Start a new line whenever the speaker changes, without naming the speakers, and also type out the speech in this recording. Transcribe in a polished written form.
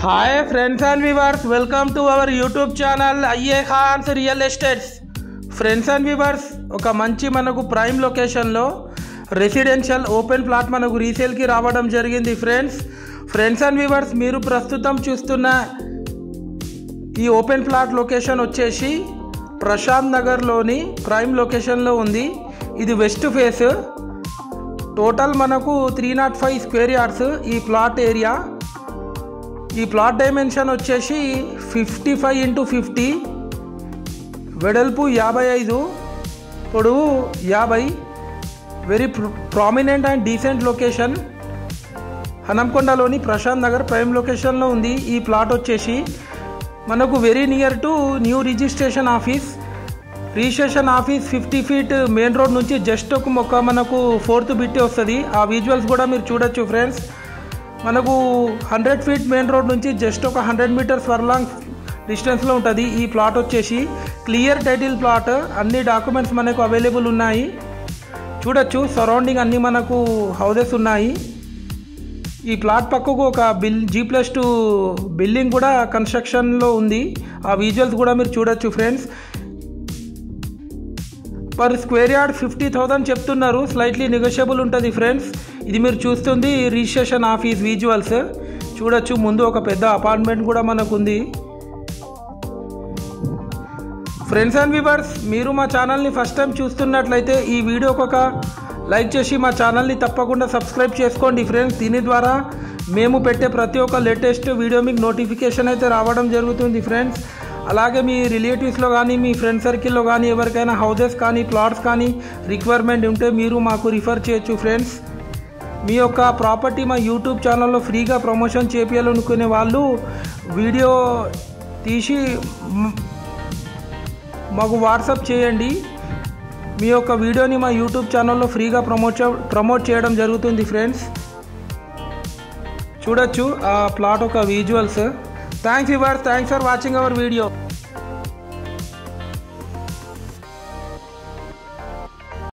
Hi friends and viewers, welcome to our YouTube channel IA Khans Real Estates. Friends and viewers, ఒక మంచి మనకు prime లొకేషన్లో residential open plot మనకు రీసేల్కి రావడం జరిగింది. ఫ్రెండ్స్ అండ్ వ్యూవర్స్, మీరు ప్రస్తుతం చూస్తున్న ఈ ఓపెన్ ప్లాట్ లొకేషన్ వచ్చేసి ప్రశాంత్ నగర్లోని ప్రైమ్ లొకేషన్లో ఉంది. ఇది వెస్ట్ ఫేస్. టోటల్ మనకు 305 స్క్వేర్ యార్డ్స్ ఈ ప్లాట్ ఏరియా. ఈ ప్లాట్ డైమెన్షన్ వచ్చేసి 55x50, వెడల్పు 55, పొడవు 50. Very prominent and decent location. హనంకొండలోని ప్రశాంత్ నగర్ ప్రైమ్ లొకేషన్లో ఉంది. ఈ ప్లాట్ వచ్చేసి మనకు very near to new registration office. Registration office 50 feet main road నుంచి జస్ట్ ఒక మనకు 4th బిట్ వస్తుంది. ఆ విజువల్స్ కూడా మీరు చూడొచ్చు ఫ్రెండ్స్. మనకు 100 ఫీట్ మెయిన్ రోడ్ నుంచి జస్ట్ ఒక 100 మీటర్స్ ఫర్లాంగ్ డిస్టెన్స్లో ఉంటుంది. ఈ ప్లాట్ వచ్చేసి క్లియర్ టైటిల్ ప్లాట్. అన్ని డాక్యుమెంట్స్ మనకు అవైలబుల్ ఉన్నాయి. చూడొచ్చు, సరౌండింగ్ అన్నీ మనకు హౌసెస్ ఉన్నాయి. ఈ ప్లాట్ పక్కకు ఒక G+2 బిల్డింగ్ కూడా కన్స్ట్రక్షన్లో ఉంది. ఆ విజువల్స్ కూడా మీరు చూడొచ్చు ఫ్రెండ్స్. పర్ స్క్వేర్ యార్డ్ 50,000 చెప్తున్నారు. స్లైట్లీ నెగోషియబుల్ ఉంటుంది ఫ్రెండ్స్. ఇది మీరు చూస్తుంది రిజిస్ట్రేషన్ ఆఫీస్ విజువల్స్. చూడొచ్చు, ముందు ఒక పెద్ద అపార్ట్మెంట్ కూడా మనకు ఉంది. ఫ్రెండ్స్ అండ్ వ్యూవర్స్, మీరు మా ఛానల్ని ఫస్ట్ టైం చూస్తున్నట్లయితే ఈ వీడియోకి ఒక లైక్ చేసి మా ఛానల్ని తప్పకుండా సబ్స్క్రైబ్ చేసుకోండి ఫ్రెండ్స్. దీని ద్వారా మేము పెట్టే ప్రతి ఒక్క లేటెస్ట్ వీడియో మీకు నోటిఫికేషన్ అయితే రావడం జరుగుతుంది ఫ్రెండ్స్. అలాగే మీ రిలేటివ్స్లో కానీ మీ ఫ్రెండ్ సర్కిల్లో కానీ ఎవరికైనా హౌసెస్ కానీ ప్లాట్స్ కానీ రిక్వైర్మెంట్ ఉంటే మీరు మాకు రిఫర్ చేయొచ్చు ఫ్రెండ్స్. మీ యొక్క ప్రాపర్టీ మా యూట్యూబ్ ఛానల్లో ఫ్రీగా ప్రమోషన్ చేయాలనుకునే వాళ్ళు వీడియో తీసి మాకు వాట్సాప్ చేయండి. మీ యొక్క వీడియోని మా యూట్యూబ్ ఛానల్లో ఫ్రీగా ప్రమోట్ చేయడం జరుగుతుంది ఫ్రెండ్స్. చూడొచ్చు ఆ ప్లాట్ ఒక visuals. Thanks viewers, thanks for watching our video.